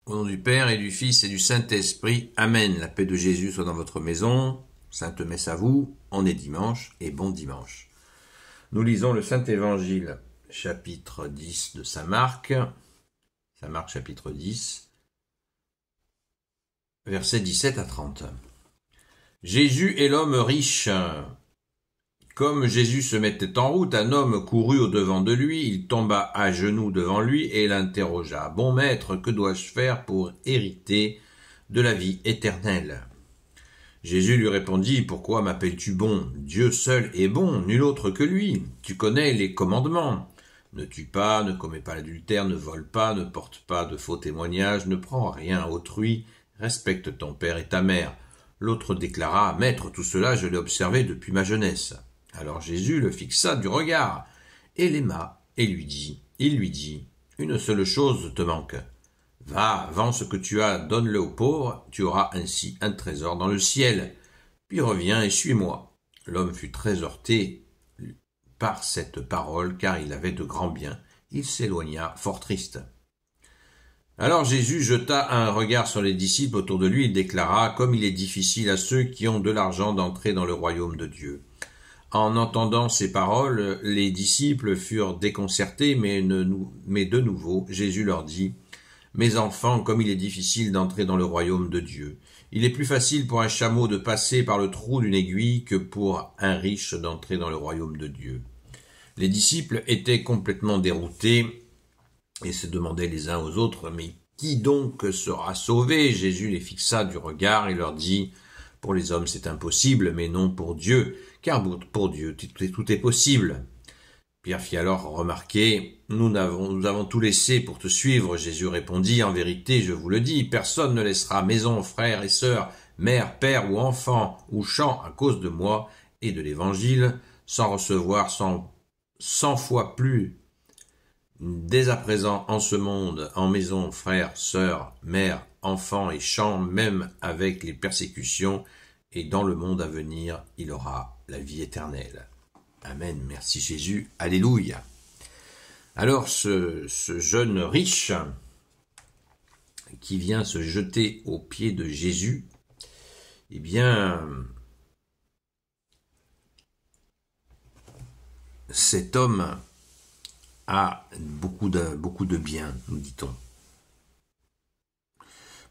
Au nom du Père et du Fils et du Saint-Esprit. Amen. La paix de Jésus soit dans votre maison. Sainte messe à vous. On est dimanche et bon dimanche. Nous lisons le Saint-Évangile, chapitre 10 de Saint Marc. Saint Marc, chapitre 10, versets 17 à 30. Jésus est l'homme riche. Comme Jésus se mettait en route, un homme courut au-devant de lui, il tomba à genoux devant lui et l'interrogea. « Bon maître, que dois-je faire pour hériter de la vie éternelle ?» Jésus lui répondit, « Pourquoi m'appelles-tu bon? Dieu seul est bon, nul autre que lui. Tu connais les commandements. Ne tue pas, ne commets pas l'adultère, ne vole pas, ne porte pas de faux témoignages, ne prends rien à autrui, respecte ton père et ta mère. » L'autre déclara, « Maître, tout cela je l'ai observé depuis ma jeunesse. » Alors Jésus le fixa du regard et l'aima et il lui dit, « Une seule chose te manque. Va, vends ce que tu as, donne-le aux pauvres, tu auras ainsi un trésor dans le ciel. Puis reviens et suis-moi. » L'homme fut très heurté par cette parole, car il avait de grands biens. Il s'éloigna fort triste. Alors Jésus jeta un regard sur les disciples autour de lui et déclara, « Comme il est difficile à ceux qui ont de l'argent d'entrer dans le royaume de Dieu. » En entendant ces paroles, les disciples furent déconcertés, mais de nouveau, Jésus leur dit, « Mes enfants, comme il est difficile d'entrer dans le royaume de Dieu. Il est plus facile pour un chameau de passer par le trou d'une aiguille que pour un riche d'entrer dans le royaume de Dieu. » Les disciples étaient complètement déroutés et se demandaient les uns aux autres, « Mais qui donc sera sauvé ?» Jésus les fixa du regard et leur dit, « Pour les hommes c'est impossible, mais non pour Dieu, car pour Dieu tout est possible. » Pierre fit alors remarquer, « Nous avons tout laissé pour te suivre. » Jésus répondit, « En vérité, je vous le dis, personne ne laissera maison, frères et sœurs, mère, père ou enfant, ou champ à cause de moi et de l'Évangile, sans recevoir 100 fois plus dès à présent en ce monde, en maison, frères, sœurs, mères, enfants et champs, même avec les persécutions, et dans le monde à venir, il aura la vie éternelle. » Amen. Merci Jésus. Alléluia. Alors ce jeune riche qui vient se jeter aux pieds de Jésus, eh bien, cet homme a beaucoup de biens, nous dit-on.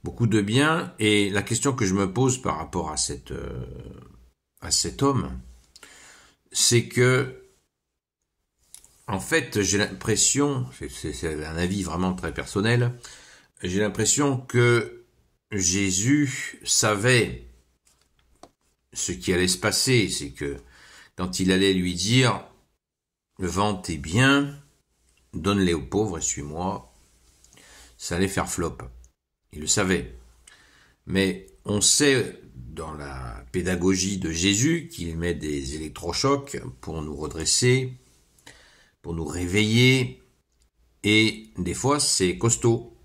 Beaucoup de biens, et la question que je me pose par rapport à cet homme, c'est que, en fait, j'ai l'impression, c'est un avis vraiment très personnel, j'ai l'impression que Jésus savait ce qui allait se passer, c'est que quand il allait lui dire « Vends tes biens, donne-les aux pauvres et suis-moi », ça allait faire flop. Il le savait. Mais on sait dans la pédagogie de Jésus qu'il met des électrochocs pour nous redresser, pour nous réveiller, et des fois c'est costaud.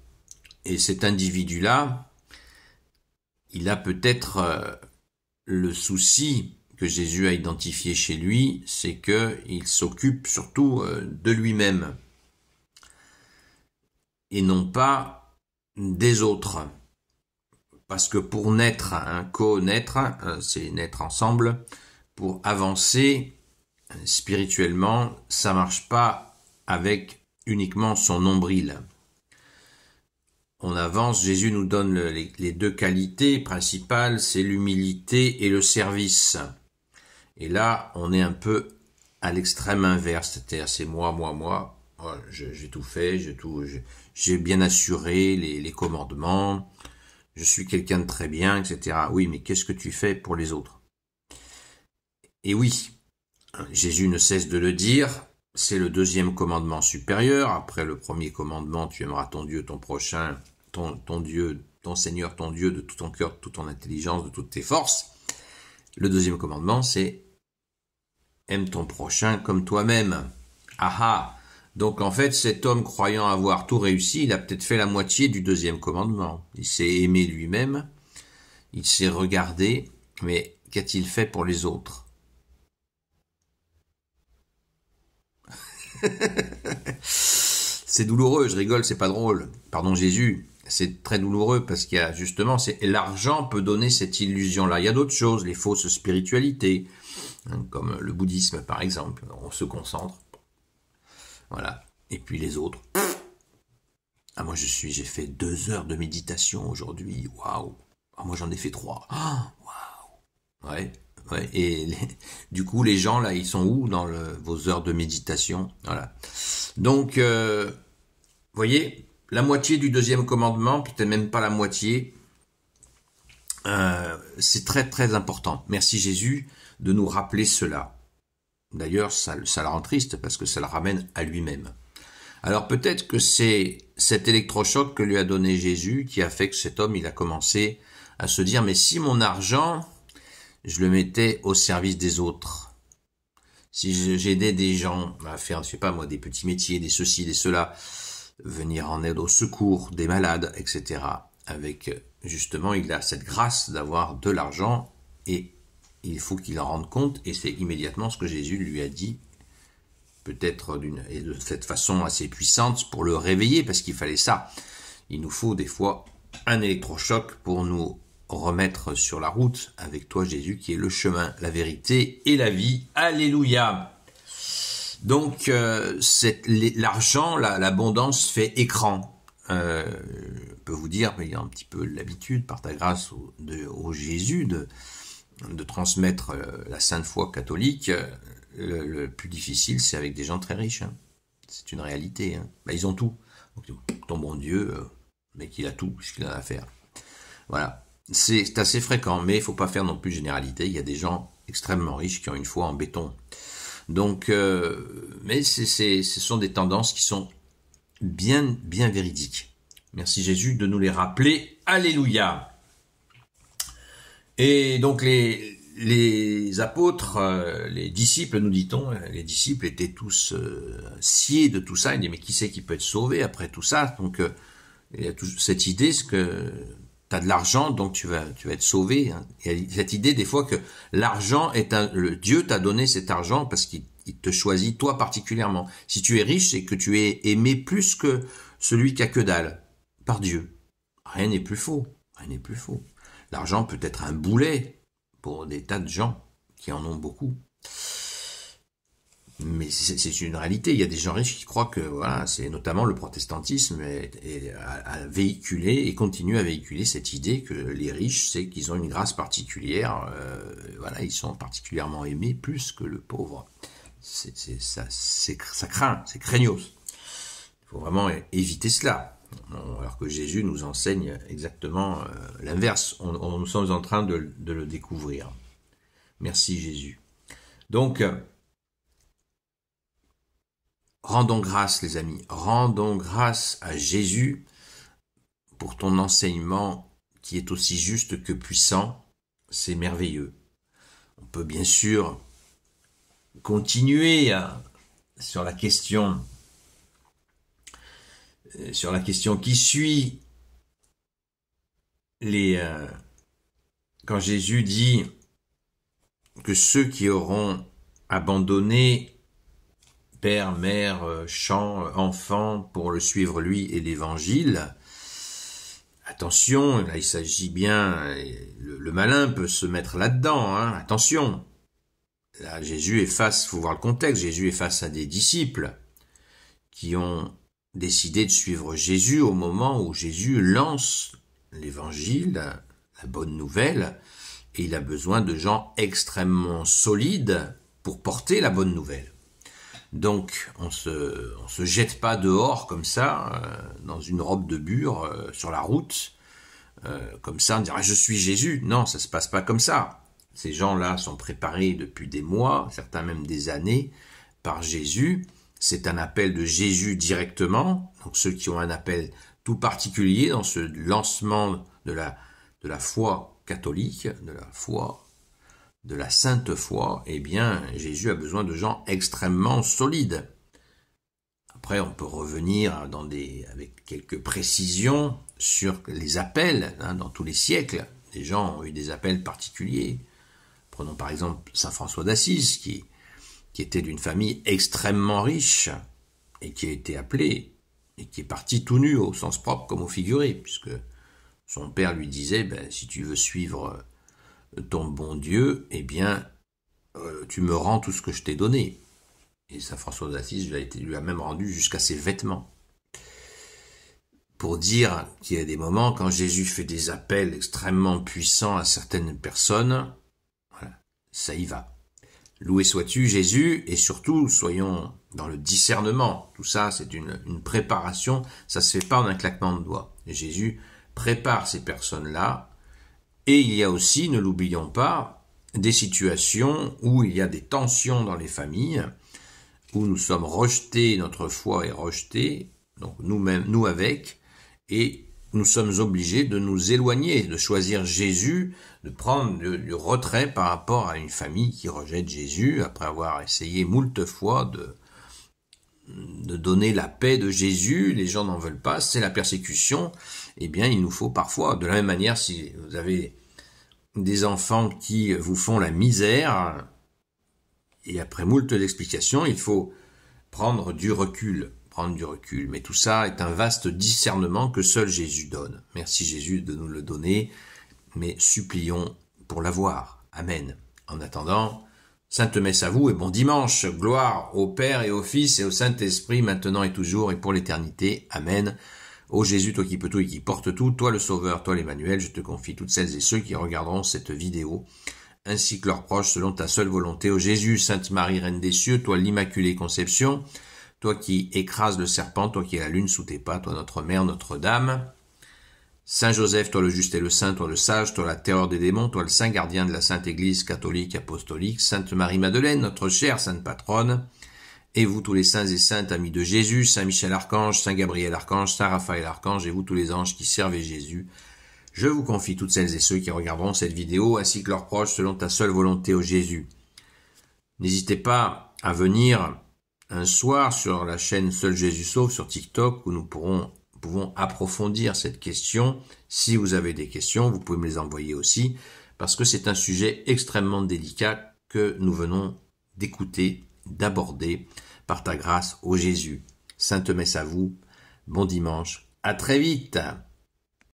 Et cet individu-là, il a peut-être le souci que Jésus a identifié chez lui, c'est qu'il s'occupe surtout de lui-même et non pas des autres. Parce que pour naître, co-naître, c'est naître ensemble, pour avancer spirituellement, ça marche pas avec uniquement son nombril. On avance, Jésus nous donne les deux qualités principales, c'est l'humilité et le service. Et là, on est un peu à l'extrême inverse, c'est-à-dire c'est moi, j'ai tout fait, j'ai bien assuré les commandements, je suis quelqu'un de très bien, etc. Oui, mais qu'est-ce que tu fais pour les autres? Et oui, Jésus ne cesse de le dire, c'est le deuxième commandement supérieur. Après le premier commandement, tu aimeras ton Dieu, ton prochain, ton Dieu, ton Seigneur, ton Dieu, de tout ton cœur, de toute ton intelligence, de toutes tes forces. Le deuxième commandement, c'est aime ton prochain comme toi-même. Ah! Donc en fait, cet homme croyant avoir tout réussi, il a peut-être fait la moitié du deuxième commandement. Il s'est aimé lui-même, il s'est regardé, mais qu'a-t-il fait pour les autres? C'est douloureux, je rigole, c'est pas drôle. Pardon Jésus, c'est très douloureux parce qu'il y a justement, l'argent peut donner cette illusion-là. Il y a d'autres choses, les fausses spiritualités, hein, comme le bouddhisme par exemple. On se concentre, voilà. Et puis les autres. Ah, moi j'ai fait 2 heures de méditation aujourd'hui. Waouh. Ah, moi j'en ai fait 3. Ah, waouh. Ouais. Ouais, et du coup, les gens, là, ils sont où dans vos heures de méditation? Voilà. Donc, vous voyez, la moitié du 2e commandement, peut-être même pas la moitié, c'est très, très important. Merci Jésus de nous rappeler cela. D'ailleurs, ça le rend triste parce que ça le ramène à lui-même. Alors, peut-être que c'est cet électrochoc que lui a donné Jésus qui a fait que cet homme, il a commencé à se dire, mais si mon argent, je le mettais au service des autres. Si j'aidais des gens à faire, je sais pas moi, des petits métiers, des ceci, des cela, venir en aide au secours des malades, etc. Avec, justement, il a cette grâce d'avoir de l'argent et il faut qu'il en rende compte et c'est immédiatement ce que Jésus lui a dit, peut-être et de cette façon assez puissante pour le réveiller parce qu'il fallait ça. Il nous faut des fois un électrochoc pour nous remettre sur la route avec toi Jésus qui est le chemin, la vérité et la vie. Alléluia. Donc l'argent, l'abondance fait écran. Je peux vous dire, mais il y a un petit peu l'habitude par ta grâce au Jésus de transmettre la sainte foi catholique. Le plus difficile, c'est avec des gens très riches. Hein. C'est une réalité. Hein. Ben, ils ont tout. Donc, ton bon Dieu, mec, il a tout ce qu'il a à faire. Voilà. C'est assez fréquent, mais il faut pas faire non plus de généralité. Il y a des gens extrêmement riches qui ont une foi en béton. Donc, mais ce sont des tendances qui sont bien véridiques. Merci Jésus de nous les rappeler. Alléluia. Et donc les apôtres, les disciples, nous dit-on, les disciples étaient tous sciés de tout ça. Ils disaient mais qui c'est qui peut être sauvé après tout ça? Donc il y a cette idée, c'est que t'as de l'argent, donc tu vas être sauvé. Hein. Il y a cette idée des fois que l'argent Dieu t'a donné cet argent parce qu'il te choisit toi particulièrement. Si tu es riche, c'est que tu es aimé plus que celui qui a que dalle par Dieu. Rien n'est plus faux. Rien n'est plus faux. L'argent peut être un boulet pour des tas de gens qui en ont beaucoup. Mais c'est une réalité. Il y a des gens riches qui croient que voilà, c'est notamment le protestantisme a véhiculé et continue à véhiculer cette idée que les riches, c'est qu'ils ont une grâce particulière. Voilà, ils sont particulièrement aimés plus que le pauvre. Ça craint, c'est craignos. Il faut vraiment éviter cela. Alors que Jésus nous enseigne exactement l'inverse. Nous sommes en train de le découvrir. Merci Jésus. Donc, rendons grâce, les amis, rendons grâce à Jésus pour ton enseignement qui est aussi juste que puissant. C'est merveilleux. On peut bien sûr continuer sur la question qui suit. Quand Jésus dit que ceux qui auront abandonné père, mère, champ, enfant, pour le suivre lui et l'évangile. Attention, là il s'agit bien, le malin peut se mettre là-dedans, hein, attention. Là Jésus est face, faut voir le contexte, Jésus est face à des disciples qui ont décidé de suivre Jésus au moment où Jésus lance l'évangile, la bonne nouvelle, et il a besoin de gens extrêmement solides pour porter la bonne nouvelle. Donc, on se jette pas dehors comme ça, dans une robe de bure, sur la route, comme ça, on dirait je suis Jésus. Non, ça se passe pas comme ça. Ces gens-là sont préparés depuis des mois, certains même des années, par Jésus. C'est un appel de Jésus directement. Donc, ceux qui ont un appel tout particulier dans ce lancement de la foi catholique, de la sainte foi, eh bien, Jésus a besoin de gens extrêmement solides. Après, on peut revenir avec quelques précisions sur les appels, hein, dans tous les siècles. Les gens ont eu des appels particuliers. Prenons par exemple saint François d'Assise, qui était d'une famille extrêmement riche, et qui a été appelé. et qui est parti tout nu au sens propre comme au figuré, puisque son père lui disait, si tu veux suivre ton bon Dieu, eh bien, tu me rends tout ce que je t'ai donné. Et saint François d'Assise lui a même rendu jusqu'à ses vêtements. Pour dire qu'il y a des moments quand Jésus fait des appels extrêmement puissants à certaines personnes, voilà, ça y va. Loué sois-tu Jésus, et surtout, soyons dans le discernement. Tout ça, c'est une préparation, ça se fait pas en un claquement de doigts. Et Jésus prépare ces personnes-là, et il y a aussi, ne l'oublions pas, des situations où il y a des tensions dans les familles, où nous sommes rejetés, notre foi est rejetée, donc nous-mêmes, nous avec, et nous sommes obligés de nous éloigner, de choisir Jésus, de prendre du retrait par rapport à une famille qui rejette Jésus, après avoir essayé moult fois de donner la paix de Jésus, les gens n'en veulent pas, c'est la persécution, eh bien il nous faut parfois, de la même manière, si vous avez des enfants qui vous font la misère, et après moult explications, il faut prendre du recul. Mais tout ça est un vaste discernement que seul Jésus donne. Merci Jésus de nous le donner, mais supplions pour l'avoir. Amen. En attendant, Sainte Messe à vous et bon dimanche. Gloire au Père et au Fils et au Saint-Esprit, maintenant et toujours et pour l'éternité. Amen. Ô Jésus, toi qui peux tout et qui porte tout, toi le Sauveur, toi l'Emmanuel, je te confie toutes celles et ceux qui regarderont cette vidéo, ainsi que leurs proches, selon ta seule volonté. Ô Jésus, Sainte Marie, Reine des cieux, toi l'Immaculée Conception, toi qui écrases le serpent, toi qui es la lune sous tes pas, toi notre Mère, Notre-Dame. Saint Joseph, toi le juste et le saint, toi le sage, toi la terreur des démons, toi le saint gardien de la Sainte Église catholique apostolique. Sainte Marie-Madeleine, notre chère sainte patronne. Et vous tous les saints et saintes amis de Jésus, Saint Michel Archange, Saint Gabriel Archange, Saint Raphaël Archange, et vous tous les anges qui servez Jésus. Je vous confie toutes celles et ceux qui regarderont cette vidéo, ainsi que leurs proches, selon ta seule volonté, ô Jésus. N'hésitez pas à venir un soir sur la chaîne Seul Jésus Sauve sur TikTok où nous pouvons approfondir cette question. Si vous avez des questions, vous pouvez me les envoyer aussi parce que c'est un sujet extrêmement délicat que nous venons d'écouter, d'aborder par ta grâce, ô Jésus. Sainte Messe à vous, bon dimanche, à très vite.